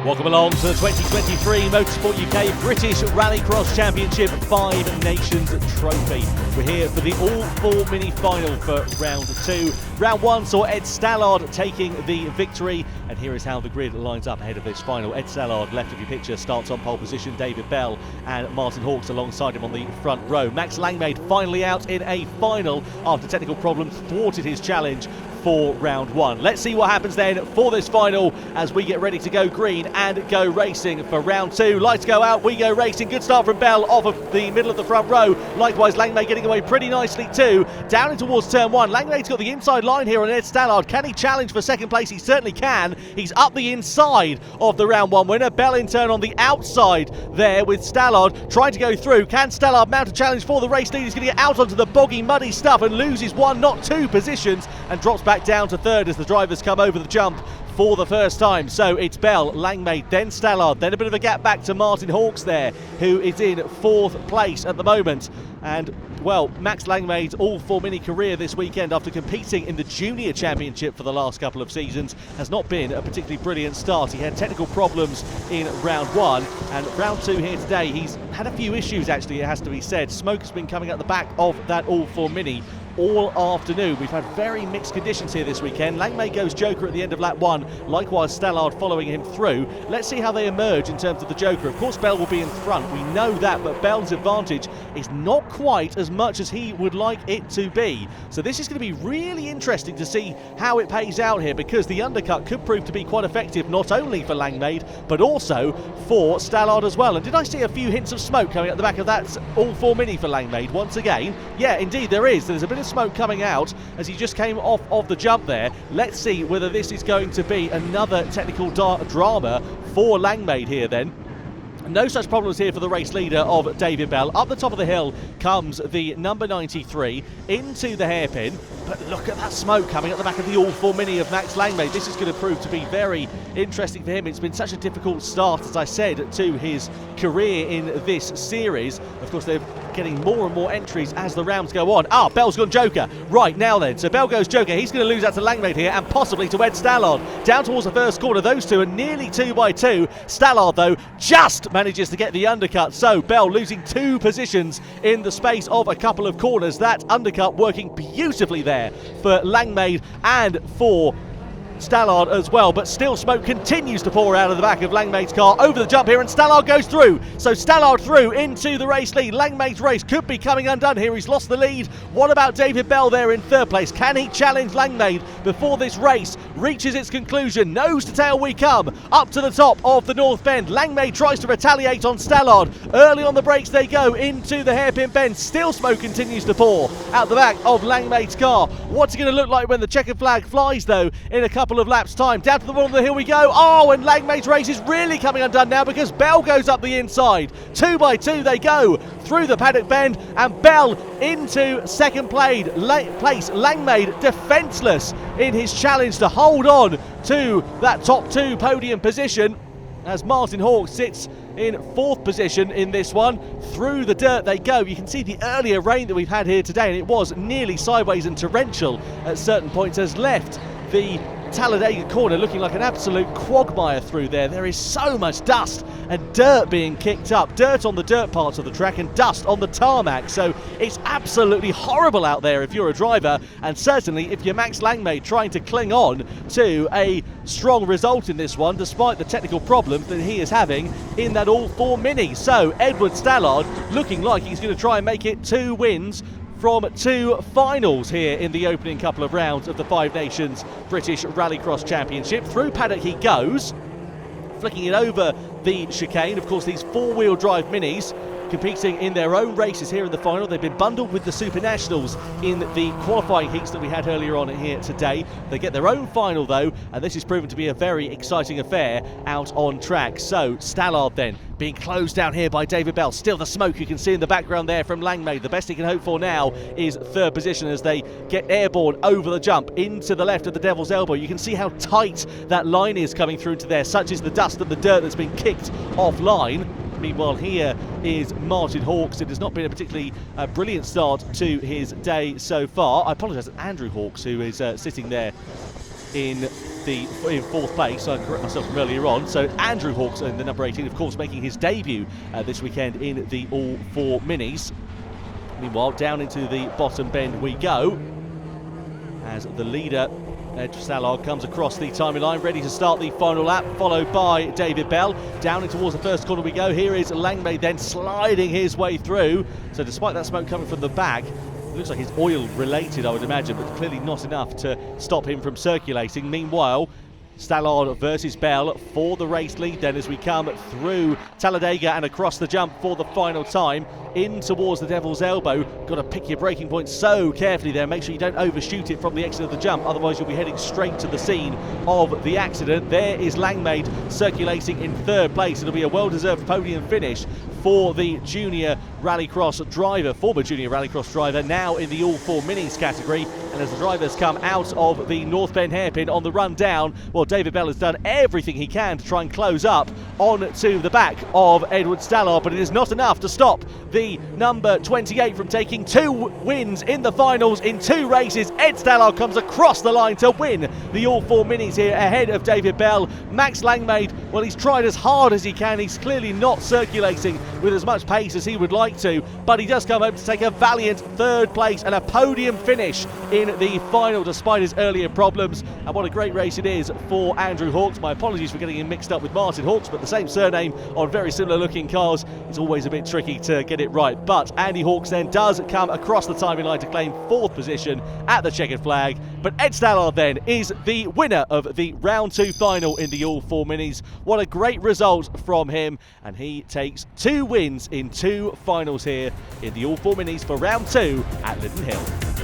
Welcome along to the 2023 Motorsport UK British Rallycross Championship 5 Nations Trophy. We're here for the ALL4 mini final for round 2. Round 1 saw Ed Stallard taking the victory, and here is how the grid lines up ahead of this final. Ed Stallard, left of your picture, starts on pole position. David Bell and Martin Hawks alongside him on the front row. Max Langmaid finally out in a final after technical problems thwarted his challenge for round 1. Let's see what happens then for this final as we get ready to go green and go racing for round 2. Lights go out, we go racing. Good start from Bell off of the middle of the front row. Likewise, Langmaid getting away pretty nicely too. Down in towards turn 1. Langmaid's got the inside line here on Ed Stallard. Can he challenge for second place? He certainly can. He's up the inside of the round 1 winner. Bell in turn on the outside there with Stallard trying to go through. Can Stallard mount a challenge for the race lead? He's going to get out onto the boggy, muddy stuff and loses 1, not 2 positions and drops back down to 3rd as the drivers come over the jump for the first time. So it's Bell, Langmaid, then Stallard, then a bit of a gap back to Martin Hawks there, who is in 4th place at the moment. And well, Max Langmaid's ALL4 mini career this weekend after competing in the junior championship for the last couple of seasons has not been a particularly brilliant start. He had technical problems in round 1 and round 2 here today. He's had a few issues actually, it has to be said. Smoke has been coming out the back of that ALL4 mini all afternoon. We've had very mixed conditions here this weekend. Langmaid goes Joker at the end of lap 1, likewise Stallard following him through. Let's see how they emerge in terms of the Joker. Of course Bell will be in front, we know that, but Bell's advantage is not quite as much as he would like it to be. So this is going to be really interesting to see how it pays out here, because the undercut could prove to be quite effective not only for Langmaid but also for Stallard as well. And did I see a few hints of smoke coming at the back of that ALL4 mini for Langmaid once again? Yeah, indeed there is. There's a bit of smoke coming out as he just came off of the jump there. Let's see whether this is going to be another technical drama for Langmaid here then. No such problems here for the race leader of David Bell. Up the top of the hill comes the number 93 into the hairpin. But look at that smoke coming at the back of the ALL4 mini of Max Langmaid. This is going to prove to be very interesting for him. It's been such a difficult start, as I said, to his career in this series. Of course, they're getting more and more entries as the rounds go on. Bell's gone Joker. Right, now then. So Bell goes Joker. He's going to lose out to Langmaid here and possibly to Ed Stallard. Down towards the first corner. Those two are nearly 2 by 2. Stallard, though, just manages to get the undercut. So Bell losing 2 positions in the space of a couple of corners. That undercut working beautifully there for Langmaid and for Stallard as well, but still smoke continues to pour out of the back of Langmaid's car over the jump here, and Stallard goes through. So Stallard through into the race lead. Langmaid's race could be coming undone here. He's lost the lead. What about David Bell there in 3rd place? Can he challenge Langmaid before this race reaches its conclusion? Nose to tail we come up to the top of the North Bend. Langmaid tries to retaliate on Stallard. Early on the brakes they go into the hairpin bend. Still smoke continues to pour out the back of Langmaid's car. What's it going to look like when the checkered flag flies though in a couple of laps time? Down to the bottom of the hill we go. And Langmaid's race is really coming undone now because Bell goes up the inside. 2 by 2 they go through the paddock bend, and Bell into 2nd place. Langmaid defenceless in his challenge to hold on to that top 2 podium position as Martin Hawks sits in 4th position in this one. Through the dirt they go. You can see the earlier rain that we've had here today, and it was nearly sideways and torrential at certain points, has left the Talladega corner looking like an absolute quagmire through there. There is so much dust and dirt being kicked up. Dirt on the dirt parts of the track and dust on the tarmac. So it's absolutely horrible out there if you're a driver, and certainly if you're Max Langmaid trying to cling on to a strong result in this one despite the technical problems that he is having in that ALL4 mini. So Edward Stallard looking like he's going to try and make it 2 wins from 2 finals here in the opening couple of rounds of the 5 Nations British Rallycross Championship. Through paddock he goes, flicking it over the chicane. Of course, these 4-wheel drive minis competing in their own races here in the final. They've been bundled with the Super Nationals in the qualifying heats that we had earlier on here today. They get their own final though, and this is proven to be a very exciting affair out on track. So Stallard then being closed down here by David Bell. Still the smoke you can see in the background there from Langmaid. The best he can hope for now is 3rd position as they get airborne over the jump into the left of the Devil's Elbow. You can see how tight that line is coming through to there. Such is the dust and the dirt that's been kicked offline. Meanwhile, here is Martin Hawks. It has not been a particularly brilliant start to his day so far. I apologise to Andrew Hawks, who is sitting there in in fourth place. I correct myself from earlier on. So Andrew Hawks in the number 18, of course, making his debut this weekend in the All-4 Minis. Meanwhile, down into the bottom bend we go, as the leader, Ed Stallard, comes across the timing line, ready to start the final lap, followed by David Bell. Down in towards the first corner we go. Here is Langmaid then sliding his way through. So despite that smoke coming from the back, it looks like it's oil related, I would imagine, but clearly not enough to stop him from circulating. Meanwhile, Stallard versus Bell for the race lead then as we come through Talladega and across the jump for the final time in towards the Devil's Elbow. Got to pick your braking point so carefully there. Make sure you don't overshoot it from the exit of the jump, otherwise you'll be heading straight to the scene of the accident. There is Langmaid circulating in third place. It'll be a well-deserved podium finish for the junior rallycross driver, former junior rallycross driver, now in the All-4 Minis category. And as the drivers come out of the North Bend hairpin on the run down, well, David Bell has done everything he can to try and close up onto the back of Edward Stallard, but it is not enough to stop the number 28 from taking 2 wins in the finals in 2 races. Ed Stallard comes across the line to win the All-4 Minis here ahead of David Bell. Max Langmaid, well, he's tried as hard as he can. He's clearly not circulating with as much pace as he would like to, but he does come home to take a valiant third place and a podium finish in the final despite his earlier problems. And what a great race it is for Andrew Hawks. My apologies for getting him mixed up with Martin Hawks, but the same surname on very similar looking cars. It's always a bit tricky to get it right. But Andy Hawks then does come across the timing line to claim 4th position at the checkered flag. But Ed Stallard then is the winner of the round 2 final in the All-4 Minis. What a great result from him, and he takes 2 wins in 2 finals here in the All-4 Minis for round 2 at Lydden Hill.